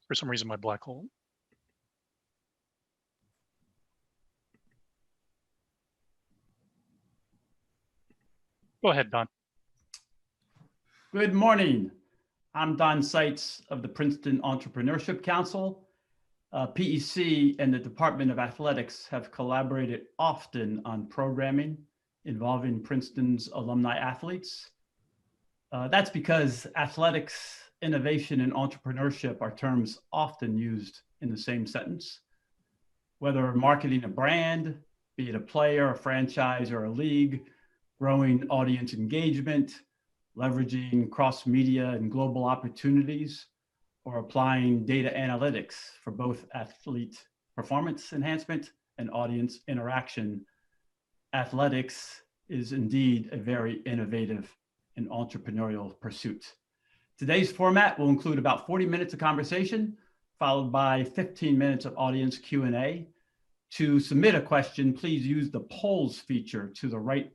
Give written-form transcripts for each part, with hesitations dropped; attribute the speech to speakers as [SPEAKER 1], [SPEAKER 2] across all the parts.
[SPEAKER 1] for some reason, my black hole. Go ahead, Don.
[SPEAKER 2] Good morning. I'm Don Seitz of the Princeton Entrepreneurship Council. PEC and the Department of Athletics have collaborated often on programming involving Princeton's alumni athletes. That's because athletics, innovation, and entrepreneurship are terms often used in the same sentence. Whether marketing a brand, be it a player, a franchise, or a league, growing audience engagement, leveraging cross-media and global opportunities, or applying data analytics for both athlete performance enhancement and audience interaction, athletics is indeed a very innovative and entrepreneurial pursuit. Today's format will include about 40 minutes of conversation, followed by 15 minutes of audience Q&A. To submit a question, please use the polls feature to the right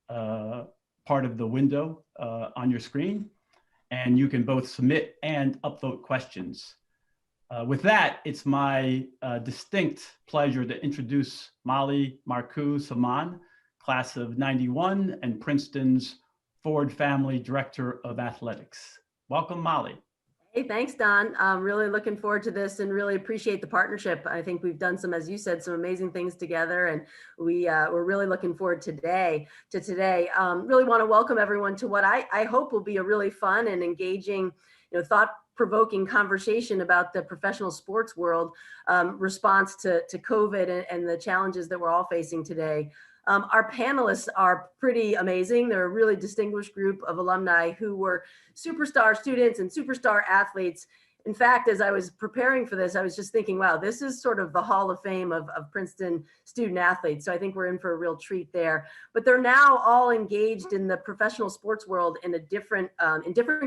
[SPEAKER 2] part of the window on your screen, and you can both submit and upvote questions. With that, it's my distinct pleasure to introduce Molly Marcoux Saman, class of '91 and Princeton's Ford Family Director of Athletics. Welcome, Molly.
[SPEAKER 3] Hey, thanks, Don. I'm really looking forward to this and really appreciate the partnership. I think we've done some, as you said, some amazing things together, and we're really looking forward to today. Really want to welcome everyone to what I hope will be a really fun and engaging, thought-provoking conversation about the professional sports world response to COVID and the challenges that we're all facing today. Our panelists are pretty amazing. They're a really distinguished group of alumni who were superstar students and superstar athletes. In fact, as I was preparing for this, I was just thinking, wow, this is sort of the Hall of Fame of Princeton student athletes. So I think we're in for a real treat there. But they're now all engaged in the professional sports world in different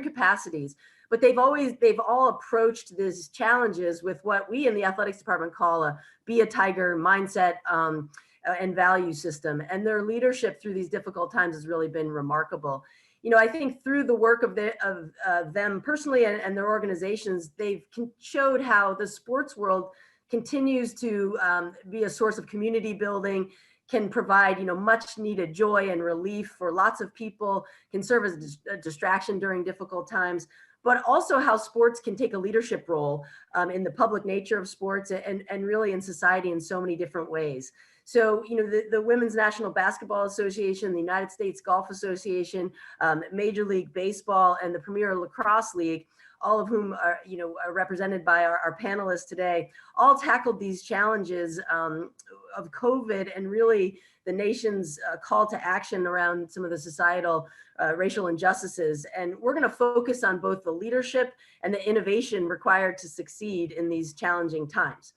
[SPEAKER 3] capacities. But they've all approached these challenges with what we in the athletics department call a be a tiger mindset and value system. And their leadership through these difficult times has really been remarkable. I think through the work of them personally and their organizations, they've showed how the sports world continues to be a source of community building, can provide much needed joy and relief for lots of people, can serve as a distraction during difficult times, but also how sports can take a leadership role in the public nature of sports and really in society in so many different ways. So, the Women's National Basketball Association, the United States Golf Association, Major League Baseball, and the Premier Lacrosse League, all of whom are represented by our panelists today, all tackled these challenges of COVID and really the nation's call to action around some of the societal racial injustices. And we're going to focus on both the leadership and the innovation required to succeed in these challenging times.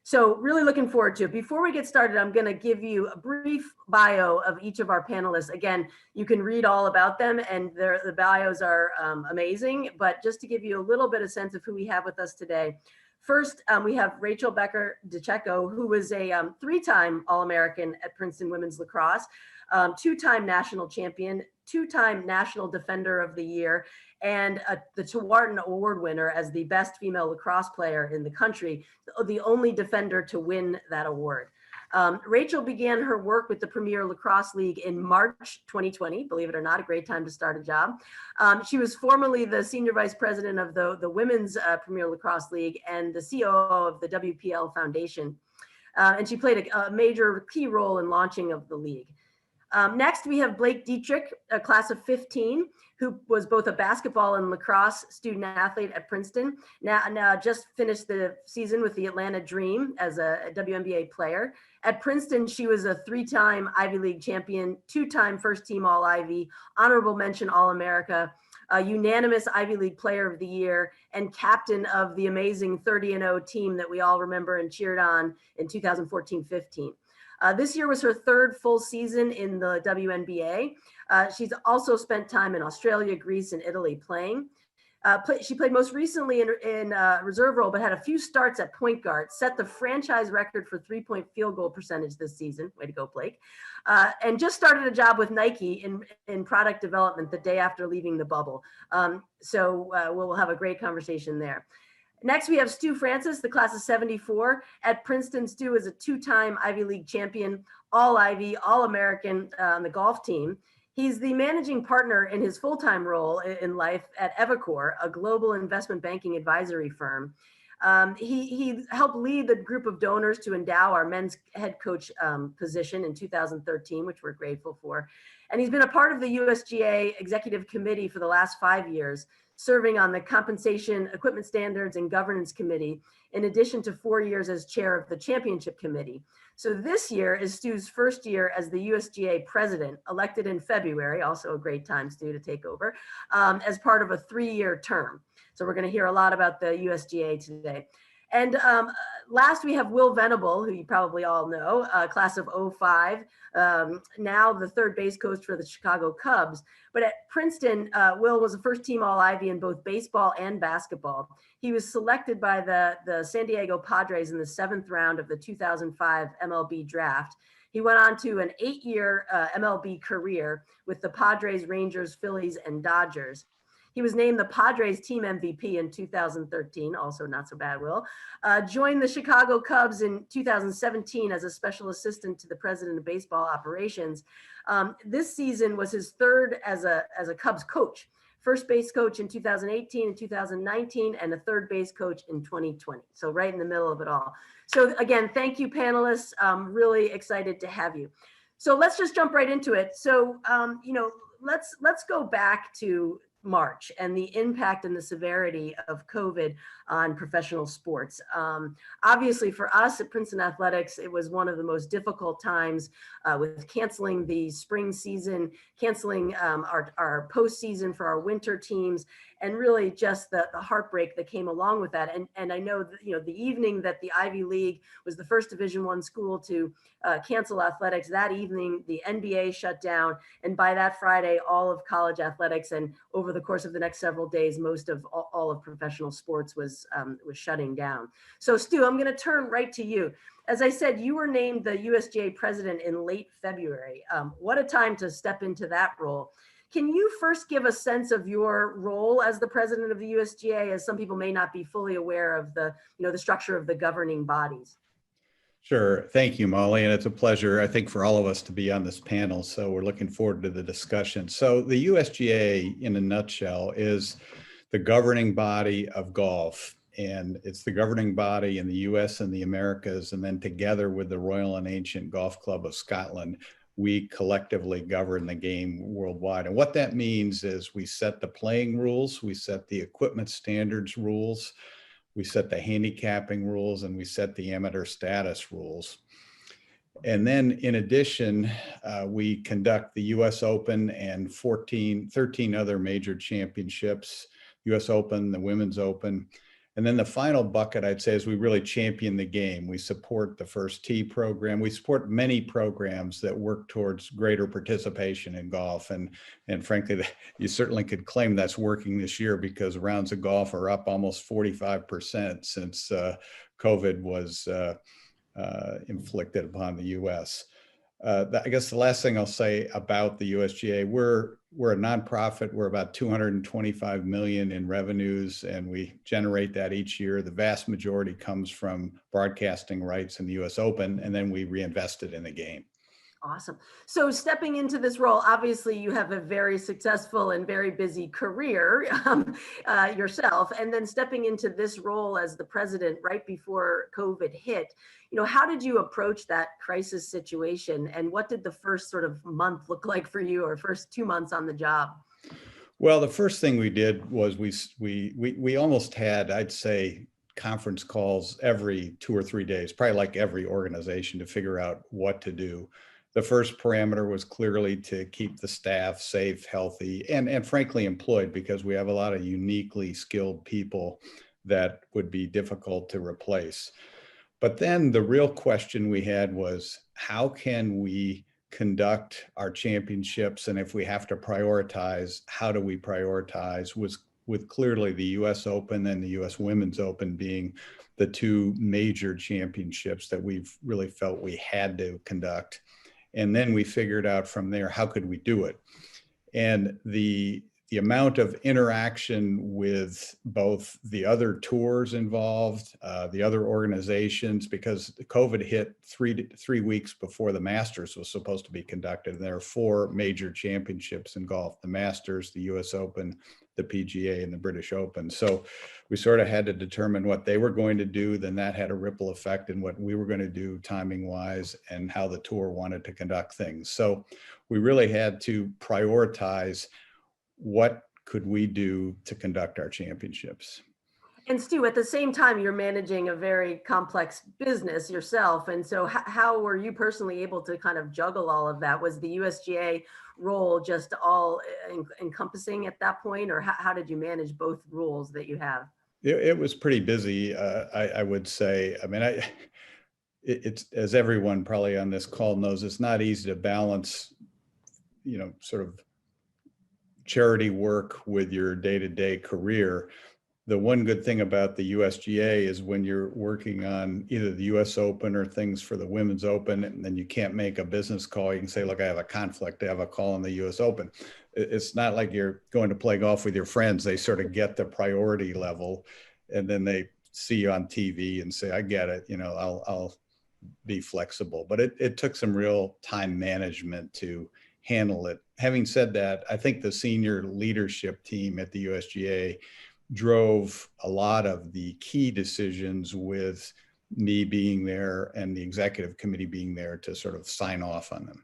[SPEAKER 3] So really looking forward to it. Before we get started, I'm going to give you a brief bio of each of our panelists. Again, you can read all about them and the bios are amazing, but just to give you a little bit of sense of who we have with us today. First, we have Rachel Becker-DeCecco, who was a three-time All-American at Princeton Women's Lacrosse, two-time national champion, two-time National Defender of the Year, and the Tewarton Award winner as the best female lacrosse player in the country, the only defender to win that award. Rachel began her work with the Premier Lacrosse League in March 2020, believe it or not, a great time to start a job. She was formerly the senior vice president of the Women's Premier Lacrosse League and the COO of the WPL Foundation. And she played a major key role in launching of the league. Next, we have Blake Dietrich, a class of 15, who was both a basketball and lacrosse student athlete at Princeton. Now just finished the season with the Atlanta Dream as a WNBA player. At Princeton, she was a three-time Ivy League champion, two-time first-team All-Ivy, honorable mention All-America, a unanimous Ivy League Player of the Year, and captain of the amazing 30-0 team that we all remember and cheered on in 2014-15. This year was her third full season in the WNBA. She's also spent time in Australia, Greece, and Italy playing. She played most recently in reserve role, but had a few starts at point guard, set the franchise record for three-point field goal percentage this season. Way to go, Blake. And just started a job with Nike in product development the day after leaving the bubble. So we'll have a great conversation there. Next, we have Stu Francis, the class of 74. At Princeton, Stu is a two-time Ivy League champion, All-Ivy, All-American on the golf team. He's the managing partner in his full-time role in life at Evercore, a global investment banking advisory firm. He helped lead the group of donors to endow our men's head coach position in 2013, which we're grateful for. And he's been a part of the USGA Executive Committee for the last 5 years, serving on the Compensation, Equipment Standards, and Governance Committee, in addition to 4 years as chair of the Championship Committee. So this year is Stu's first year as the USGA president, elected in February, also a great time, Stu, to take over, as part of a 3-year term. So we're going to hear a lot about the USGA today. And last, we have Will Venable, who you probably all know, class of 05, now the third base coach for the Chicago Cubs. But at Princeton, Will was a first-team All-Ivy in both baseball and basketball. He was selected by the San Diego Padres in the 7th round of the 2005 MLB draft. He went on to an 8-year MLB career with the Padres, Rangers, Phillies, and Dodgers. He was named the Padres team MVP in 2013, also not so bad, Will. Joined the Chicago Cubs in 2017 as a special assistant to the president of baseball operations. This season was his third as a Cubs coach, first base coach in 2018 and 2019, and a third base coach in 2020. So right in the middle of it all. So again, thank you, panelists. I'm really excited to have you. So let's just jump right into it. So, let's go back to March and the impact and the severity of COVID on professional sports. Obviously for us at Princeton Athletics, it was one of the most difficult times with canceling the spring season, canceling our postseason for our winter teams, and really just the heartbreak that came along with that. And I know that, the evening that the Ivy League was the first Division I school to cancel athletics, that evening the NBA shut down, and by that Friday, all of college athletics, and over the course of the next several days, most of all of professional sports was shutting down. So Stu, I'm going to turn right to you. As I said, you were named the USGA president in late February. What a time to step into that role. Can you first give a sense of your role as the president of the USGA, as some people may not be fully aware of the structure of the governing bodies?
[SPEAKER 4] Sure. Thank you, Molly. And it's a pleasure, I think, for all of us to be on this panel. So we're looking forward to the discussion. So the USGA, in a nutshell, is the governing body of golf. And it's the governing body in the US and the Americas. And then together with the Royal and Ancient Golf Club of Scotland, we collectively govern the game worldwide. And what that means is we set the playing rules, we set the equipment standards rules, we set the handicapping rules, and we set the amateur status rules. And then in addition, we conduct the US Open and 13 other major championships, US Open, the Women's Open. And then the final bucket, I'd say, is we really champion the game. We support the First Tee program. We support many programs that work towards greater participation in golf. And frankly, you certainly could claim that's working this year, because rounds of golf are up almost 45% since COVID was inflicted upon the US. I guess the last thing I'll say about the USGA, we're a nonprofit. We're about 225 million in revenues, and we generate that each year. The vast majority comes from broadcasting rights in the US Open, and then we reinvest it in the game.
[SPEAKER 3] Awesome. So stepping into this role, obviously you have a very successful and very busy career yourself, and then stepping into this role as the president right before COVID hit, how did you approach that crisis situation, and what did the first sort of month look like for you, or first 2 months on the job?
[SPEAKER 4] Well, the first thing we did was we almost had, I'd say, conference calls every 2 or 3 days, probably like every organization, to figure out what to do. The first parameter was clearly to keep the staff safe, healthy, and frankly employed, because we have a lot of uniquely skilled people that would be difficult to replace. But then the real question we had was, how can we conduct our championships? And if we have to prioritize, how do we prioritize? With clearly the US Open and the US Women's Open being the two major championships that we've really felt we had to conduct. And then we figured out from there, how could we do it? And the the amount of interaction with both the other tours involved, the other organizations, because COVID hit 3 weeks before the Masters was supposed to be conducted. And there are 4 major championships in golf: the Masters, the US Open, the PGA, and the British Open. So we sort of had to determine what they were going to do. Then that had a ripple effect in what we were going to do timing wise and how the tour wanted to conduct things. So we really had to prioritize what could we do to conduct our championships.
[SPEAKER 3] And Stu, at the same time, you're managing a very complex business yourself. And so how were you personally able to kind of juggle all of that? Was the USGA role just all encompassing at that point? Or how did you manage both roles that you have?
[SPEAKER 4] It was pretty busy, I would say. I mean, it's, as everyone probably on this call knows, it's not easy to balance, sort of charity work with your day-to-day career. The one good thing about the USGA is when you're working on either the US Open or things for the Women's Open, and then you can't make a business call, you can say, look, I have a conflict, I have a call on the US Open. It's not like you're going to play golf with your friends. They sort of get the priority level, and then they see you on TV and say, I get it, I'll be flexible. But it took some real time management to handle it. Having said that, I think the senior leadership team at the USGA drove a lot of the key decisions, with me being there and the executive committee being there to sort of sign off on them.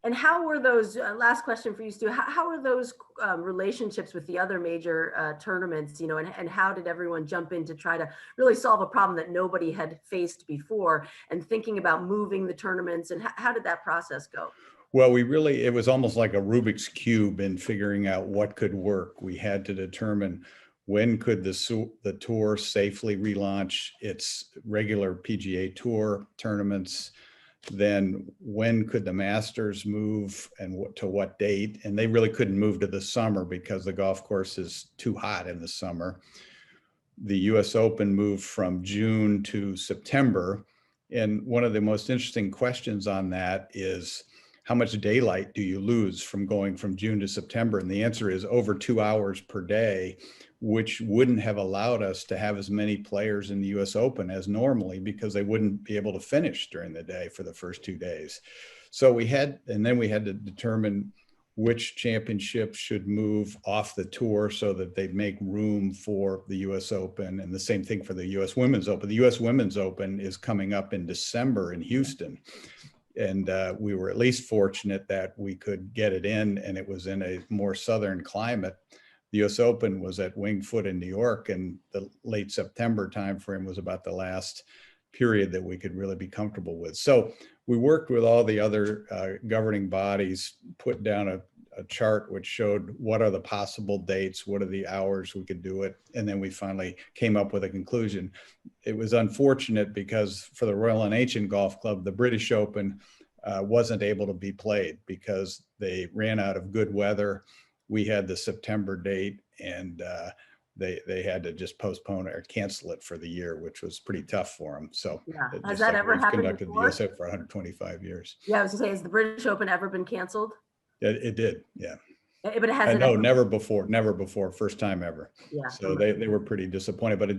[SPEAKER 3] And how were those, last question for you, Stu, how were those relationships with the other major tournaments, and how did everyone jump in to try to really solve a problem that nobody had faced before, and thinking about moving the tournaments, and how did that process go?
[SPEAKER 4] Well, it was almost like a Rubik's Cube in figuring out what could work. We had to determine when could the tour safely relaunch its regular PGA Tour tournaments. Then when could the Masters move, and to what date? And they really couldn't move to the summer because the golf course is too hot in the summer. The US Open moved from June to September. And one of the most interesting questions on that is, how much daylight do you lose from going from June to September? And the answer is over 2 hours per day, which wouldn't have allowed us to have as many players in the US Open as normally, because they wouldn't be able to finish during the day for the first 2 days. So then we had to determine which championships should move off the tour so that they'd make room for the US Open, and the same thing for the US Women's Open. The US Women's Open is coming up in December in Houston. And we were at least fortunate that we could get it in, and it was in a more southern climate. The US Open was at Winged Foot in New York, and the late September timeframe was about the last period that we could really be comfortable with. So we worked with all the other governing bodies, put down a chart which showed what are the possible dates, what are the hours we could do it, and then we finally came up with a conclusion. It was unfortunate because for the Royal Ancient Golf Club, the British Open wasn't able to be played because they ran out of good weather. We had the September date, and they had to just postpone or cancel it for the year, which was pretty tough for them. So
[SPEAKER 3] yeah, has that ever happened
[SPEAKER 4] conducted
[SPEAKER 3] before?
[SPEAKER 4] the US Open for 125 years.
[SPEAKER 3] Yeah, I was gonna say, has the British Open ever been canceled?
[SPEAKER 4] It did, yeah.
[SPEAKER 3] But it hasn't.
[SPEAKER 4] No, never before, first time ever.
[SPEAKER 3] Yeah.
[SPEAKER 4] So they were pretty disappointed, but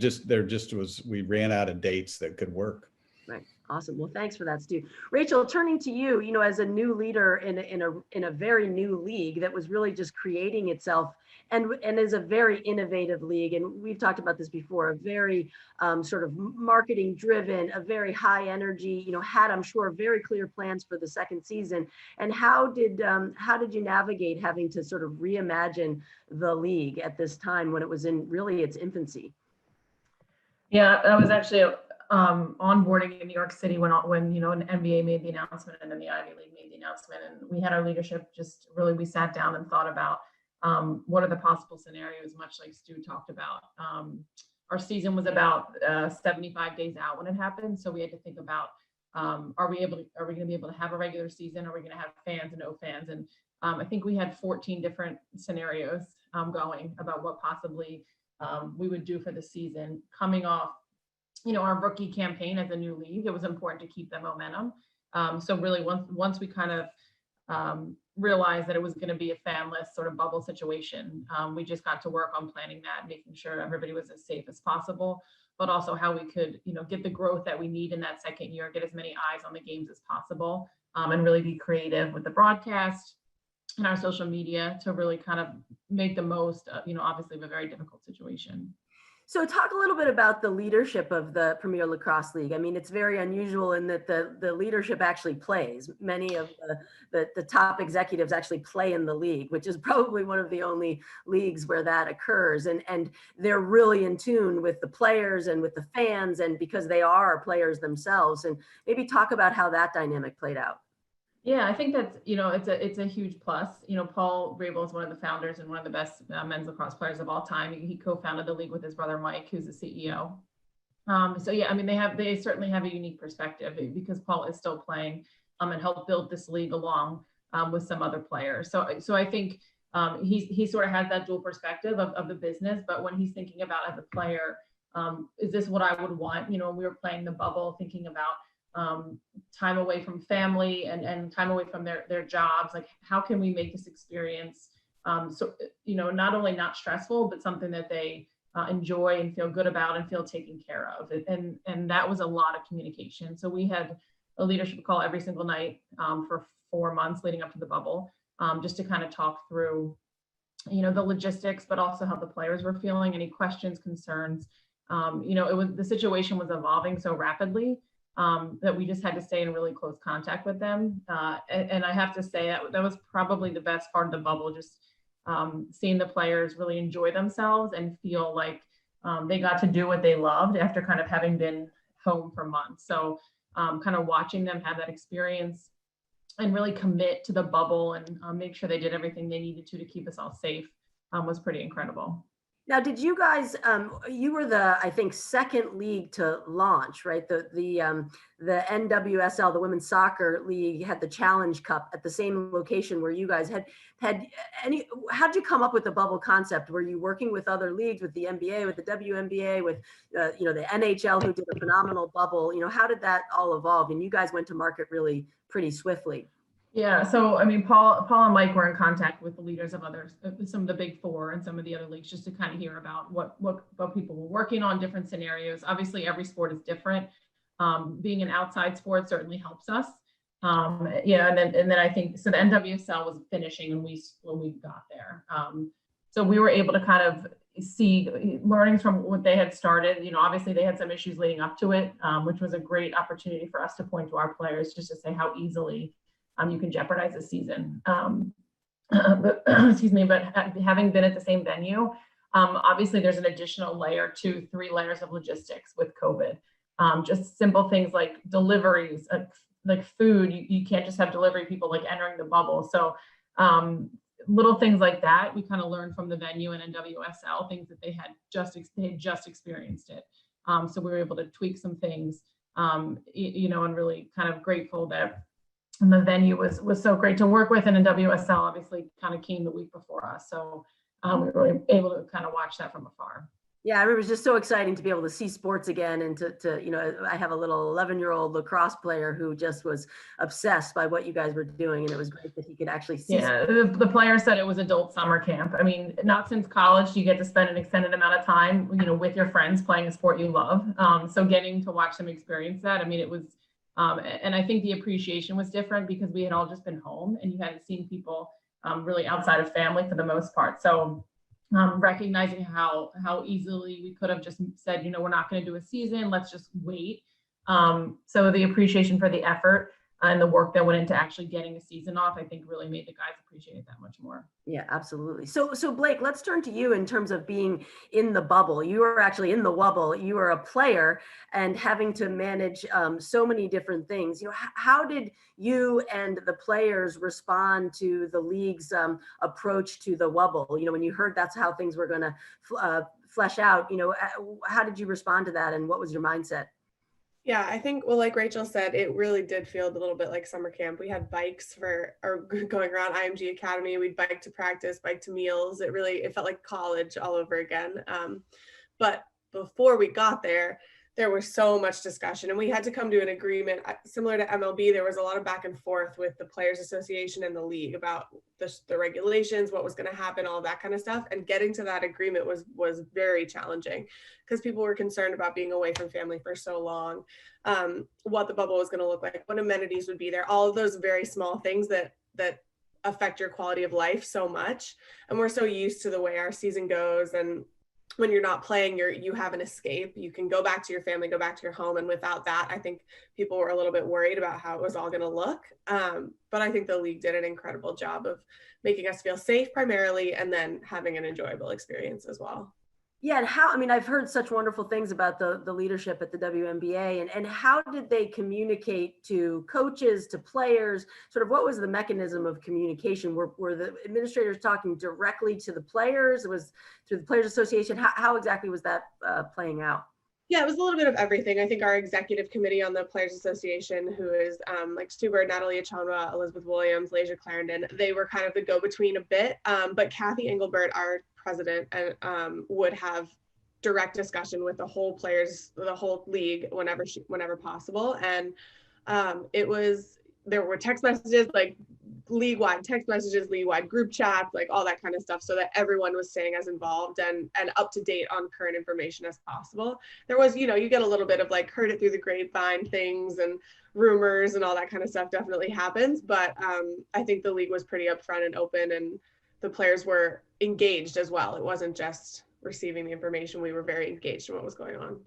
[SPEAKER 4] we ran out of dates that could work.
[SPEAKER 3] Right. Awesome. Well, thanks for that, Stu. Rachel, turning to you, as a new leader in a very new league that was really just creating itself, and is a very innovative league. And we've talked about this before, a very sort of marketing driven, a very high energy, had, I'm sure, very clear plans for the second season. And how did you navigate having to sort of reimagine the league at this time when it was in really its infancy?
[SPEAKER 5] Yeah, I was actually onboarding in New York City when an NBA made the announcement, and then the Ivy League made the announcement, and we had our leadership we sat down and thought about what are the possible scenarios, much like Stu talked about. Our season was about 75 days out when it happened, so we had to think about are we going to be able to have a regular season? Are we going to have fans and no fans? And I think we had 14 different scenarios going about what possibly we would do for the season. Coming off our rookie campaign as a new league, it was important to keep the momentum. So really once we kind of realize that it was going to be a fanless sort of bubble situation. We just got to work on planning that, making sure everybody was as safe as possible, but also how we could, get the growth that we need in that second year, get as many eyes on the games as possible, and really be creative with the broadcast and our social media to really kind of make the most, obviously of a very difficult situation.
[SPEAKER 3] So talk a little bit about the leadership of the Premier Lacrosse League. I mean, it's very unusual in that the leadership actually plays. Many of the top executives actually play in the league, which is probably one of the only leagues where that occurs. And they're really in tune with the players and with the fans, and because they are players themselves. And maybe talk about how that dynamic played out.
[SPEAKER 5] Yeah, I think that's, it's a huge plus. Paul Rabel is one of the founders and one of the best men's lacrosse players of all time. He co-founded the league with his brother, Mike, who's the CEO. So yeah, I mean, they certainly have a unique perspective because Paul is still playing and helped build this league along with some other players. So I think he sort of has that dual perspective of the business, but when he's thinking about as a player, is this what I would want? We were playing the bubble, thinking about time away from family and time away from their jobs. Like, how can we make this experience not only not stressful, but something that they enjoy and feel good about and feel taken care of. And that was a lot of communication. So we had a leadership call every single night for 4 months leading up to the bubble, just to kind of talk through, the logistics, but also how the players were feeling, any questions, concerns. The situation was evolving so rapidly that we just had to stay in really close contact with them. And I have to say that was probably the best part of the bubble, just seeing the players really enjoy themselves and feel like they got to do what they loved after kind of having been home for months. So kind of watching them have that experience and really commit to the bubble and make sure they did everything they needed to keep us all safe was pretty incredible.
[SPEAKER 3] Now, did you guys, you were the, I think, second league to launch, right? The NWSL, the Women's Soccer League, had the Challenge Cup at the same location where you guys had any, how'd you come up with the bubble concept? Were you working with other leagues, with the NBA, with the WNBA, with, the NHL, who did a phenomenal bubble? How did that all evolve? And you guys went to market really pretty swiftly.
[SPEAKER 5] Yeah, so I mean, Paul and Mike were in contact with the leaders of others, some of the big four and some of the other leagues, just to kind of hear about what people were working on, different scenarios. Obviously, every sport is different. Being an outside sport certainly helps us. And then I think so. The NWSL was finishing when we got there. So we were able to kind of see learnings from what they had started. Obviously they had some issues leading up to it, which was a great opportunity for us to point to our players just to say how easily you can jeopardize a season. But having been at the same venue, obviously there's an additional layer, 2-3 layers of logistics with COVID. Just simple things like deliveries, like food. You can't just have delivery people like entering the bubble. So little things like that we kind of learned from the venue and NWSL, things that they had just experienced it. So we were able to tweak some things, and really kind of grateful that. And the venue was so great to work with, and NWSL obviously kind of came the week before us, so we were able to kind of watch that from afar.
[SPEAKER 3] Yeah, I remember it was just so exciting to be able to see sports again, and to I have a little 11-year-old lacrosse player who just was obsessed by what you guys were doing, and it was great that he could actually see.
[SPEAKER 5] Yeah, the player said it was adult summer camp. I mean, not since college do you get to spend an extended amount of time, with your friends playing a sport you love. So getting to watch them experience that, I mean, it was. And I think the appreciation was different because we had all just been home and you hadn't seen people really outside of family for the most part. So recognizing how easily we could have just said, we're not going to do a season, let's just wait. So the appreciation for the effort and the work that went into actually getting a season off, I think really made the guys appreciate it that much more.
[SPEAKER 3] Yeah, absolutely. So Blake, let's turn to you in terms of being in the bubble. You were actually in the wubble. You were a player and having to manage so many different things. How did you and the players respond to the league's approach to the wubble? When you heard that's how things were going to flesh out, how did you respond to that, and what was your mindset?
[SPEAKER 6] Yeah, I think, well, like Rachel said, it really did feel a little bit like summer camp. We had bikes going around IMG Academy. We'd bike to practice, bike to meals. It felt like college all over again. But before we got there, there was so much discussion, and we had to come to an agreement. Similar to MLB, there was a lot of back and forth with the Players Association and the league about the regulations, what was going to happen, all that kind of stuff. And getting to that agreement was very challenging because people were concerned about being away from family for so long, what the bubble was going to look like, what amenities would be there, all of those very small things that affect your quality of life so much. And we're so used to the way our season goes, and when you're not playing, you have an escape. You can go back to your family, go back to your home. And without that, I think people were a little bit worried about how it was all going to look. But I think the league did an incredible job of making us feel safe primarily, and then having an enjoyable experience as well.
[SPEAKER 3] Yeah, and how, I mean, I've heard such wonderful things about the leadership at the WNBA, and how did they communicate to coaches, to players? Sort of what was the mechanism of communication? Were the administrators talking directly to the players? It was through the Players Association? How exactly was that playing out?
[SPEAKER 6] Yeah, it was a little bit of everything. I think our executive committee on the Players Association, who is like Stu Bird, Natalie Achonwa, Elizabeth Williams, Lasia Clarendon, they were kind of the go-between a bit. But Kathy Engelbert, our president, would have direct discussion with the whole league whenever possible. And there were text messages, like league-wide text messages, league-wide group chats, like all that kind of stuff, so that everyone was staying as involved and up to date on current information as possible. There was, you get a little bit of like heard it through the grapevine things, and rumors and all that kind of stuff definitely happens. But I think the league was pretty upfront and open, and the players were engaged as well. It wasn't just receiving the information. We were very engaged in what was going on.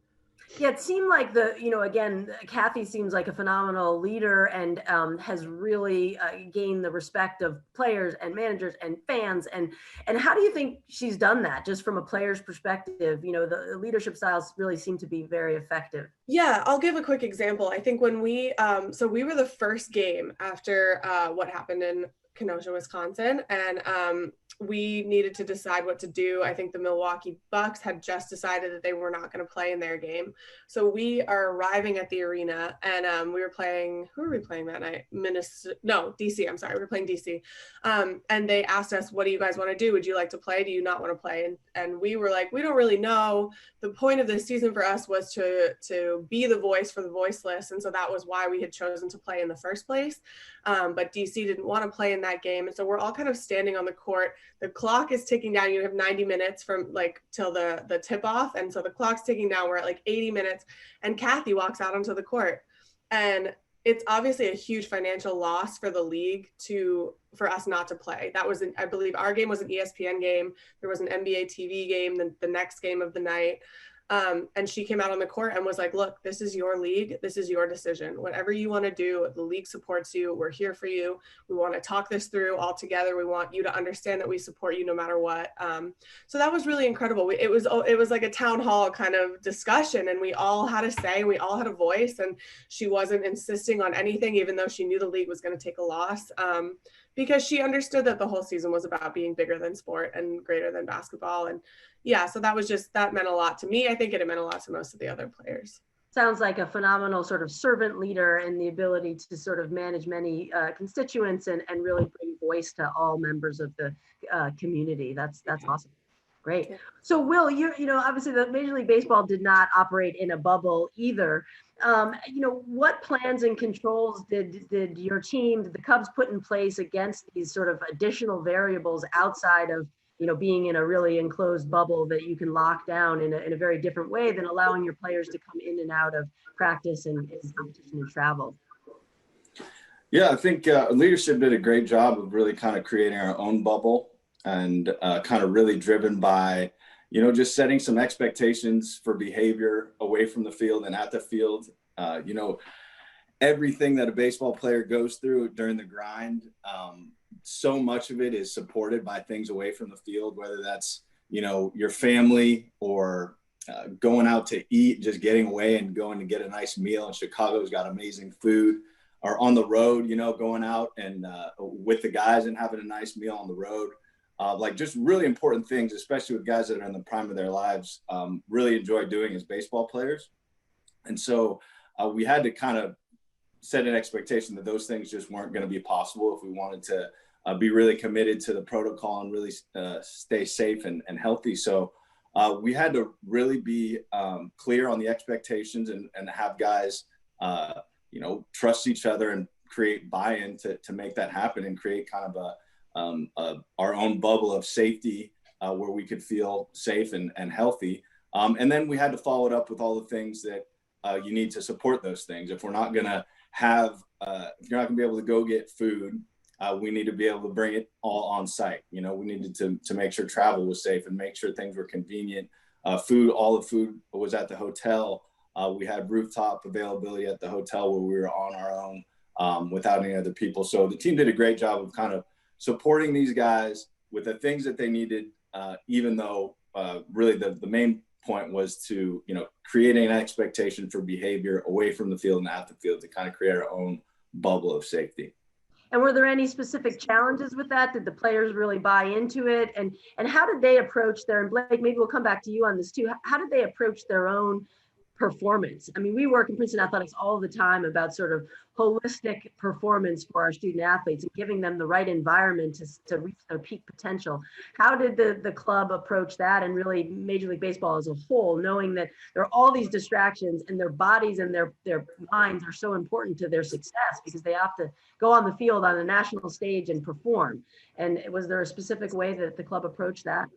[SPEAKER 3] Yeah, it seemed like again, Kathy seems like a phenomenal leader, and has really gained the respect of players and managers and fans. And how do you think she's done that, just from a player's perspective? The leadership styles really seem to be very effective.
[SPEAKER 6] Yeah, I'll give a quick example. I think when we were the first game after what happened in Kenosha, Wisconsin, and we needed to decide what to do. I think the Milwaukee Bucks had just decided that they were not going to play in their game. So we are arriving at the arena, and we were playing, who were we playing that night? DC. I'm sorry. We were playing DC. And they asked us, what do you guys want to do? Would you like to play? Do you not want to play? And we were like, we don't really know. The point of this season for us was to be the voice for the voiceless. And so that was why we had chosen to play in the first place. But DC didn't want to play in that game. And so we're all kind of standing on the court. The clock is ticking down. You have 90 minutes from till the tip off. And so the clock's ticking down. We're at 80 minutes. And Kathy walks out onto the court. And it's obviously a huge financial loss for the league for us not to play. That was, I believe our game was an ESPN game. There was an NBA TV game, the next game of the night. And she came out on the court and was like, look, this is your league. This is your decision. Whatever you want to do, the league supports you. We're here for you. We want to talk this through all together. We want you to understand that we support you no matter what. So that was really incredible. It was like a town hall kind of discussion, and we all had a say, we all had a voice, and she wasn't insisting on anything, even though she knew the league was going to take a loss, because she understood that the whole season was about being bigger than sport and greater than basketball. And yeah, so that meant a lot to me. I think it meant a lot to most of the other players.
[SPEAKER 3] Sounds like a phenomenal sort of servant leader, and the ability to sort of manage many constituents and really bring voice to all members of the community. That's awesome. Great. So Will, obviously the Major League Baseball did not operate in a bubble either. What plans and controls did your team, did the Cubs put in place against these sort of additional variables outside of being in a really enclosed bubble that you can lock down in a very different way than allowing your players to come in and out of practice and competition and travel?
[SPEAKER 7] Yeah, I think leadership did a great job of really kind of creating our own bubble, and kind of really driven by, just setting some expectations for behavior away from the field and at the field. Everything that a baseball player goes through during the grind, so much of it is supported by things away from the field, whether that's, your family or going out to eat, just getting away and going to get a nice meal. And Chicago's got amazing food, or on the road, going out and with the guys and having a nice meal on the road. Just really important things, especially with guys that are in the prime of their lives, really enjoy doing as baseball players. And so we had to kind of set an expectation that those things just weren't going to be possible if we wanted to be really committed to the protocol and really stay safe and healthy. So we had to really be clear on the expectations and have guys, trust each other and create buy-in to make that happen and create kind of our own bubble of safety where we could feel safe and healthy. And then we had to follow it up with all the things that you need to support those things. If we're not going to have, if you're not going to be able to go get food, we need to be able to bring it all on site. We needed to make sure travel was safe and make sure things were convenient. All the food was at the hotel. We had rooftop availability at the hotel where we were on our own without any other people. So the team did a great job of kind of supporting these guys with the things that they needed, even though really the main point was to, creating an expectation for behavior away from the field and at the field to kind of create our own bubble of safety.
[SPEAKER 3] And were there any specific challenges with that? Did the players really buy into it? And how did they approach and Blake, maybe we'll come back to you on this too. How did they approach their own performance? I mean, we work in Princeton Athletics all the time about sort of holistic performance for our student athletes and giving them the right environment to reach their peak potential. How did the club approach that, and really Major League Baseball as a whole, knowing that there are all these distractions and their bodies and their minds are so important to their success because they have to go on the field on a national stage and perform? And was there a specific way that the club approached that?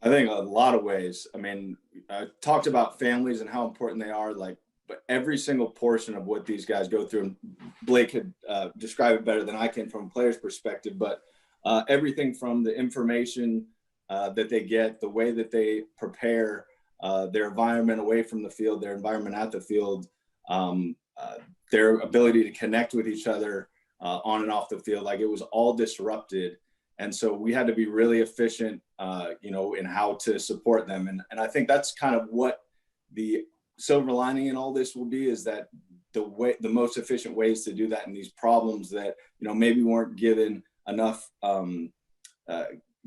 [SPEAKER 7] I think a lot of ways. I mean, I talked about families and how important they are, but every single portion of what these guys go through, and Blake could describe it better than I can from a player's perspective, but everything from the information that they get, the way that they prepare, their environment away from the field, their environment at the field, their ability to connect with each other on and off the field, it was all disrupted. And so we had to be really efficient, in how to support them. And I think that's kind of what the silver lining in all this will be, is that the most efficient ways to do that in these problems that, maybe weren't given enough,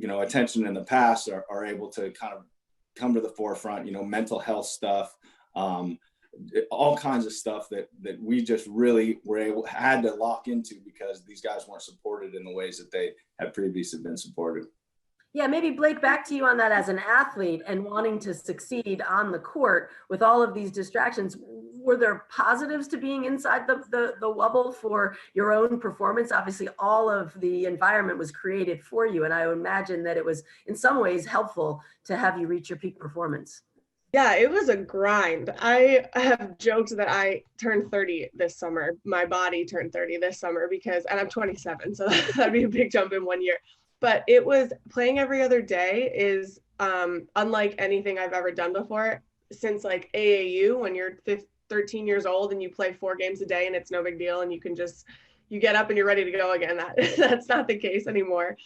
[SPEAKER 7] attention in the past are able to kind of come to the forefront, mental health stuff, all kinds of stuff that we just really had to lock into because these guys weren't supported in the ways that they had previously been supported.
[SPEAKER 3] Yeah, maybe Blake, back to you on that as an athlete and wanting to succeed on the court with all of these distractions. Were there positives to being inside the wobble for your own performance? Obviously, all of the environment was created for you, and I would imagine that it was in some ways helpful to have you reach your peak performance.
[SPEAKER 6] Yeah, it was a grind. I have joked that I turned 30 this summer. My body turned 30 this summer and I'm 27, so that'd be a big jump in 1 year. But it was playing every other day is unlike anything I've ever done before since AAU, when you're 13 years old and you play 4 games a day and it's no big deal and you get up and you're ready to go again. That's not the case anymore.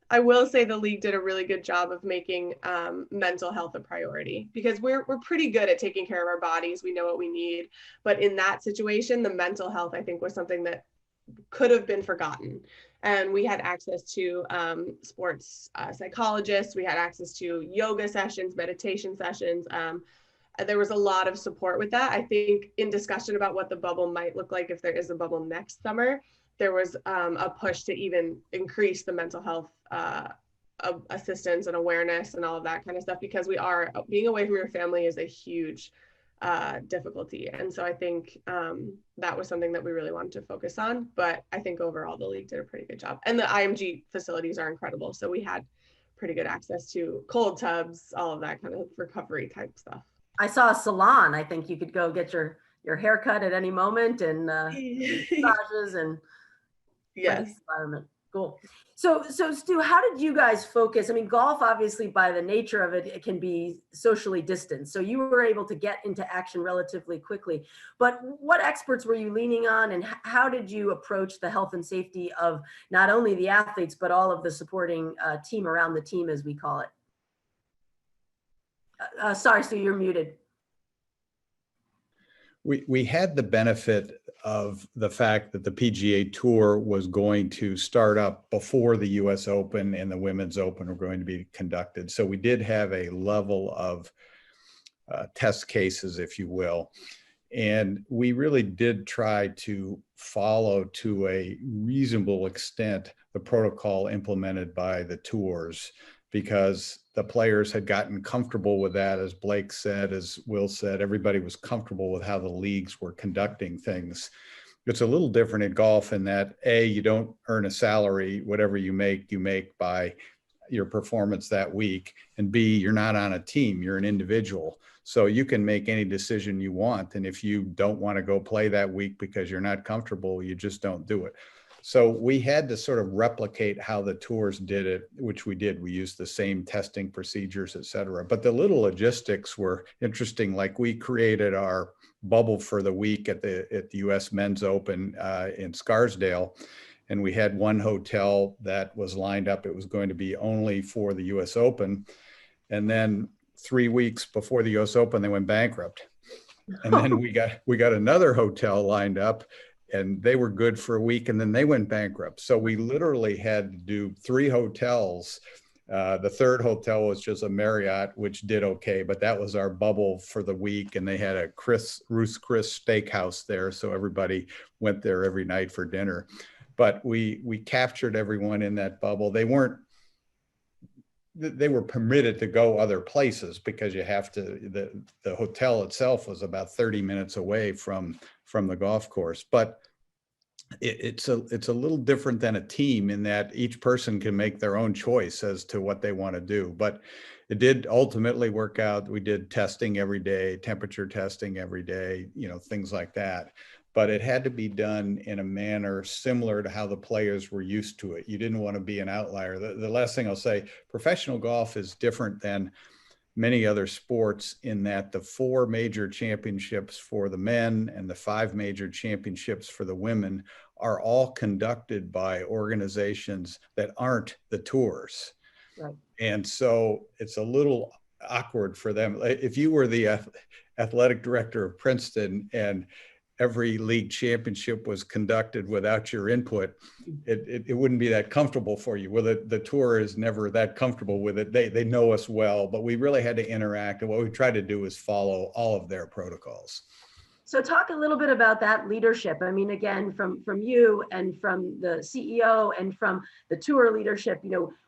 [SPEAKER 6] I will say the league did a really good job of making mental health a priority, because we're pretty good at taking care of our bodies. We know what we need. But in that situation, the mental health, I think, was something that could have been forgotten. And we had access to sports psychologists. We had access to yoga sessions, meditation sessions. There was a lot of support with that. I think in discussion about what the bubble might look like if there is a bubble next summer, there was a push to even increase the mental health assistance and awareness and all of that kind of stuff, because being away from your family is a huge difficulty. And so I think that was something that we really wanted to focus on. But I think overall the league did a pretty good job. And the IMG facilities are incredible. So we had pretty good access to cold tubs, all of that kind of recovery type stuff.
[SPEAKER 3] I saw a salon. I think you could go get your hair cut at any moment, and massages and
[SPEAKER 6] yes.
[SPEAKER 3] Environment. Cool. So Stu, how did you guys focus? I mean, golf, obviously, by the nature of it, it can be socially distanced. So you were able to get into action relatively quickly. But what experts were you leaning on, and how did you approach the health and safety of not only the athletes, but all of the supporting team around the team, as we call it? Sorry, Stu, you're muted.
[SPEAKER 4] We had the benefit of the fact that the PGA Tour was going to start up before the US Open and the Women's Open were going to be conducted. So we did have a level of test cases, if you will. And we really did try to follow to a reasonable extent the protocol implemented by the tours. because the players had gotten comfortable with that. As Blake said, as Will said, everybody was comfortable with how the leagues were conducting things. It's a little different in golf in that A, you don't earn a salary. Whatever you make by your performance that week. And B, you're not on a team, you're an individual. So you can make any decision you want. And if you don't want to go play that week because you're not comfortable, you just don't do it. So we had to sort of replicate how the tours did it, which we did. We used the same testing procedures, et cetera. But the little logistics were interesting. Like we created our bubble for the week at the US Men's Open in Scarsdale. And we had one hotel that was lined up. It was going to be only for the US Open. And then 3 weeks before the US Open, they went bankrupt. And then we got another hotel lined up, and they were good for a week, and then they went bankrupt. So we literally had to do 3 hotels. The third hotel was just a Marriott, which did okay, but that was our bubble for the week. And they had a Ruth's Chris steakhouse there. So everybody went there every night for dinner. But we captured everyone in that bubble. They were permitted to go other places because you have to, the hotel itself was about 30 minutes away from the golf course. But it's a little different than a team in that each person can make their own choice as to what they want to do. But it did ultimately work out. We did testing every day, temperature testing every day, things like that. But it had to be done in a manner similar to how the players were used to it. You didn't want to be an outlier. The last thing I'll say, professional golf is different than many other sports in that the 4 major championships for the men and the 5 major championships for the women are all conducted by organizations that aren't the tours.
[SPEAKER 3] Right.
[SPEAKER 4] And so it's a little awkward for them. If you were the athletic director of Princeton and every league championship was conducted without your input, it wouldn't be that comfortable for you. Well, the tour is never that comfortable with it. They know us well, but we really had to interact. And what we tried to do is follow all of their protocols.
[SPEAKER 3] So talk a little bit about that leadership. I mean, again, from you and from the CEO and from the tour leadership,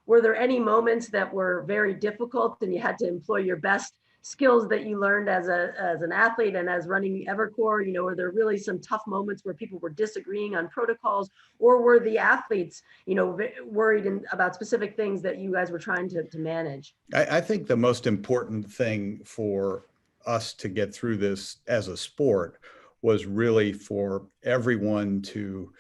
[SPEAKER 3] were there any moments that were very difficult and you had to employ your best skills that you learned as an athlete and as running Evercore? Were there really some tough moments where people were disagreeing on protocols, or were the athletes, worried about specific things that you guys were trying to manage?
[SPEAKER 4] I think the most important thing for us to get through this as a sport was really for everyone to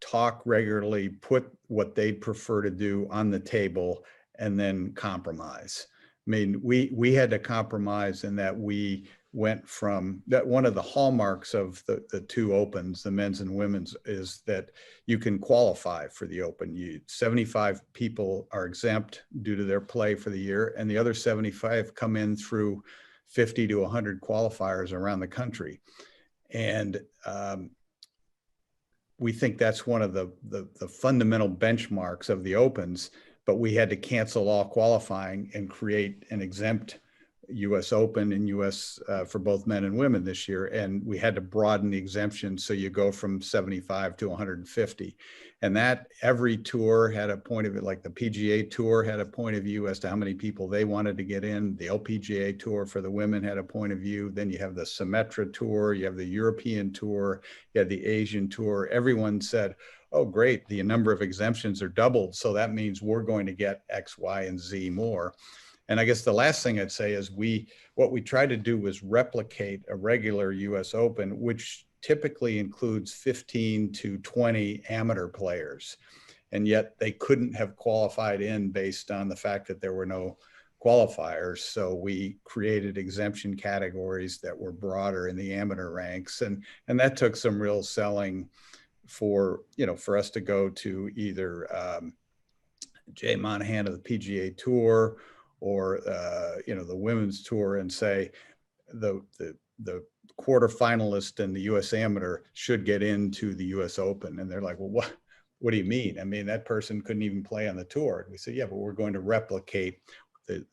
[SPEAKER 4] talk regularly, put what they'd prefer to do on the table, and then compromise. I mean, we had to compromise in that we went from that. One of the hallmarks of the 2 opens, the men's and women's, is that you can qualify for the open. 75 people are exempt due to their play for the year, and the other 75 come in through 50 to 100 qualifiers around the country. And we think that's one of the fundamental benchmarks of the opens. But we had to cancel all qualifying and create an exempt US Open and US for both men and women this year. And we had to broaden the exemption. So you go from 75 to 150. And that every tour had a point of it, like the PGA Tour had a point of view as to how many people they wanted to get in. The LPGA Tour for the women had a point of view. Then you have the Symetra Tour, you have the European Tour, you have the Asian Tour. Everyone said, oh, great, the number of exemptions are doubled. So that means we're going to get X, Y, and Z more. And I guess the last thing I'd say is what we tried to do was replicate a regular US Open, which typically includes 15 to 20 amateur players. And yet they couldn't have qualified in based on the fact that there were no qualifiers. So we created exemption categories that were broader in the amateur ranks. And that took some real selling for us to go to either Jay Monahan of the PGA Tour or the women's tour and say the quarterfinalist in the US Amateur should get into the US Open. And they're like, well, what do you mean? I mean, that person couldn't even play on the tour. And we said, yeah, but we're going to replicate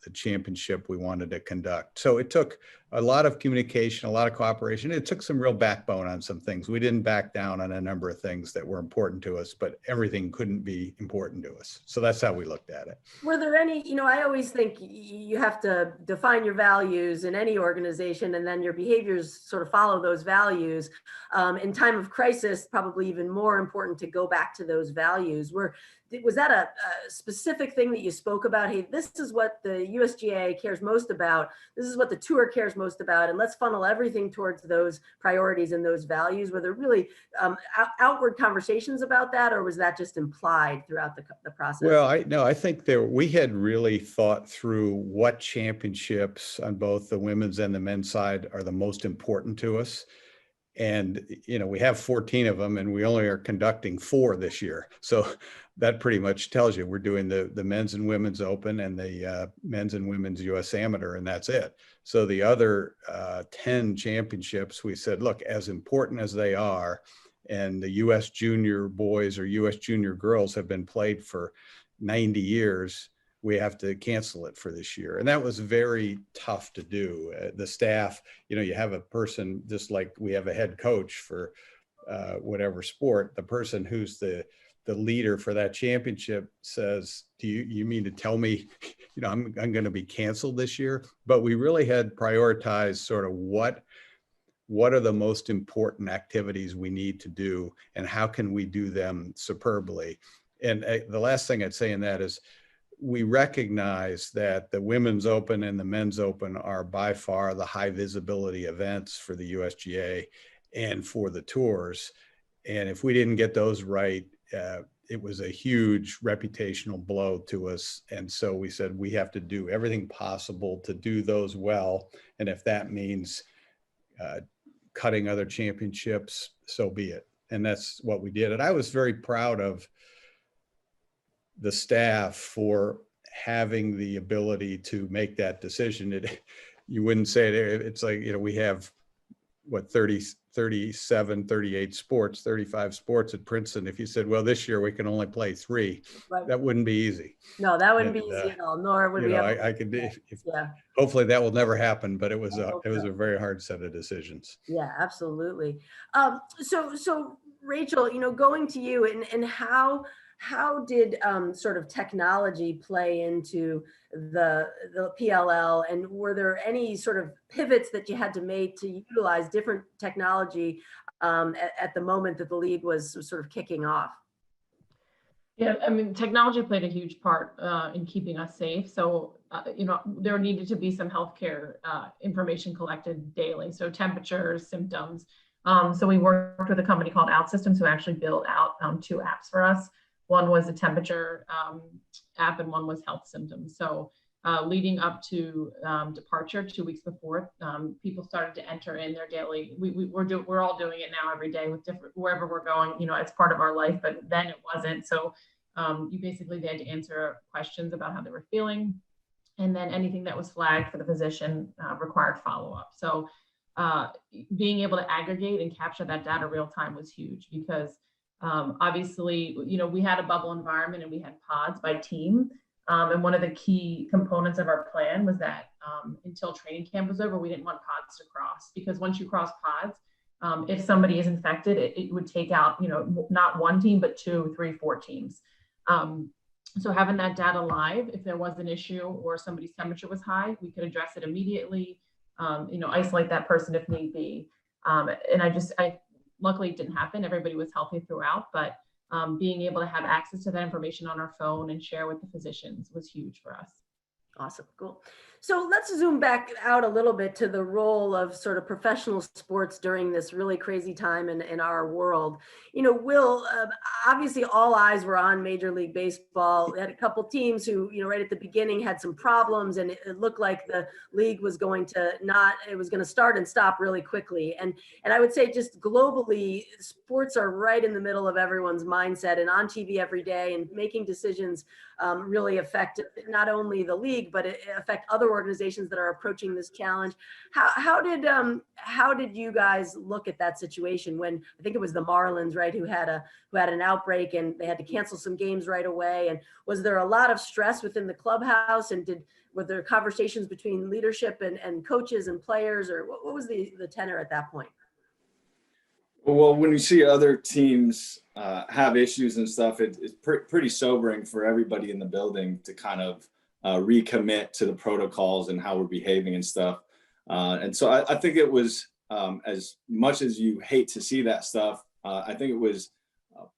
[SPEAKER 4] the championship we wanted to conduct. So it took a lot of communication, a lot of cooperation. It took some real backbone on some things. We didn't back down on a number of things that were important to us, but everything couldn't be important to us. So that's how we looked at it.
[SPEAKER 3] Were there any, I always think you have to define your values in any organization, and then your behaviors sort of follow those values. In time of crisis, probably even more important to go back to those values. Was that a specific thing that you spoke about? Hey, this is what the USGA cares most about. This is what the tour cares most about. And let's funnel everything towards those priorities and those values. Were there really outward conversations about that, or was that just implied throughout the process?
[SPEAKER 4] Well, I think we had really thought through what championships on both the women's and the men's side are the most important to us. And, we have 14 of them, and we only are conducting 4 this year. So that pretty much tells you we're doing the men's and women's open and the men's and women's US amateur, and that's it. So the other 10 championships, we said, look, as important as they are, and the US junior boys or US junior girls have been played for 90 years, we have to cancel it for this year. And that was very tough to do. The staff, you have a person, just like we have a head coach for whatever sport, the person who's the leader for that championship says, do you mean to tell me, I'm going to be canceled this year? But we really had prioritized sort of what are the most important activities we need to do, and how can we do them superbly? And the last thing I'd say in that is, we recognize that the women's open and the men's open are by far the high visibility events for the USGA and for the tours. And if we didn't get those right, it was a huge reputational blow to us. And so we said, we have to do everything possible to do those well. And if that means cutting other championships, so be it. And that's what we did. And I was very proud of the staff for having the ability to make that decision. You wouldn't say it's like, we have 37, 38 sports, 35 sports at Princeton. If you said, well, this year we can only play 3,
[SPEAKER 3] right.
[SPEAKER 4] That wouldn't be easy.
[SPEAKER 3] No, that wouldn't be easy at all, nor would we have.
[SPEAKER 4] I could, hopefully that will never happen, but it was a very hard set of decisions.
[SPEAKER 3] Yeah, absolutely. So Rachel, going to you, and how did sort of technology play into the PLL, and were there any sort of pivots that you had to make to utilize different technology at the moment that the league was sort of kicking off?
[SPEAKER 5] Yeah, I mean, technology played a huge part in keeping us safe. So, there needed to be some healthcare information collected daily. So temperatures, symptoms. So we worked with a company called OutSystems, who actually built out 2 apps for us. One was a temperature app, and one was health symptoms. So leading up to departure 2 weeks before, people started to enter in their daily. We're all doing it now every day with wherever we're going. It's part of our life, but then it wasn't. So they had to answer questions about how they were feeling, and then anything that was flagged for the physician required follow-up. So being able to aggregate and capture that data real time was huge, because obviously, we had a bubble environment and we had pods by team. And one of the key components of our plan was that until training camp was over, we didn't want pods to cross, because once you cross pods, if somebody is infected, it would take out, not 1 team, but 2, 3, 4 teams. So having that data live, if there was an issue or somebody's temperature was high, we could address it immediately, isolate that person if need be. And luckily it didn't happen. Everybody was healthy throughout, but being able to have access to that information on our phone and share with the physicians was huge for us.
[SPEAKER 3] Awesome, cool. So let's zoom back out a little bit to the role of sort of professional sports during this really crazy time in our world. Will, obviously all eyes were on Major League Baseball. We had a couple teams who, right at the beginning had some problems, and it looked like the league was going to start and stop really quickly. And I would say just globally, sports are right in the middle of everyone's mindset and on TV every day, and making decisions really affect not only the league, but it affect other other organizations that are approaching this challenge. How did you guys look at that situation when I think it was the Marlins, right, who had an outbreak and they had to cancel some games right away? And was there a lot of stress within the clubhouse? And were there conversations between leadership and coaches and players, or what was the tenor at that point?
[SPEAKER 7] Well, when you see other teams have issues and stuff, it's pretty sobering for everybody in the building to kind of recommit to the protocols and how we're behaving and stuff. And so I think it was, as much as you hate to see that stuff, I think it was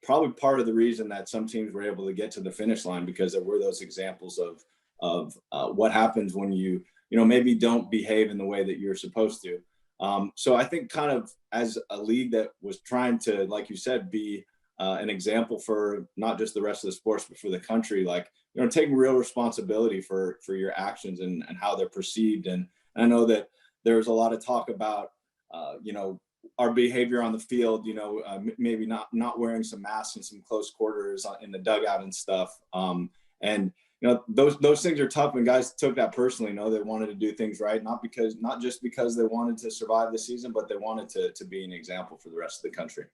[SPEAKER 7] probably part of the reason that some teams were able to get to the finish line, because there were those examples of what happens when you maybe don't behave in the way that you're supposed to. So I think kind of as a league that was trying to, like you said, be an example for not just the rest of the sports, but for the country, like, taking real responsibility for your actions and how they're perceived. And I know that there's a lot of talk about, our behavior on the field, maybe not wearing some masks in some close quarters in the dugout and stuff. And those things are tough, and guys took that personally. They wanted to do things right, not just because they wanted to survive the season, but they wanted to be an example for the rest of the country.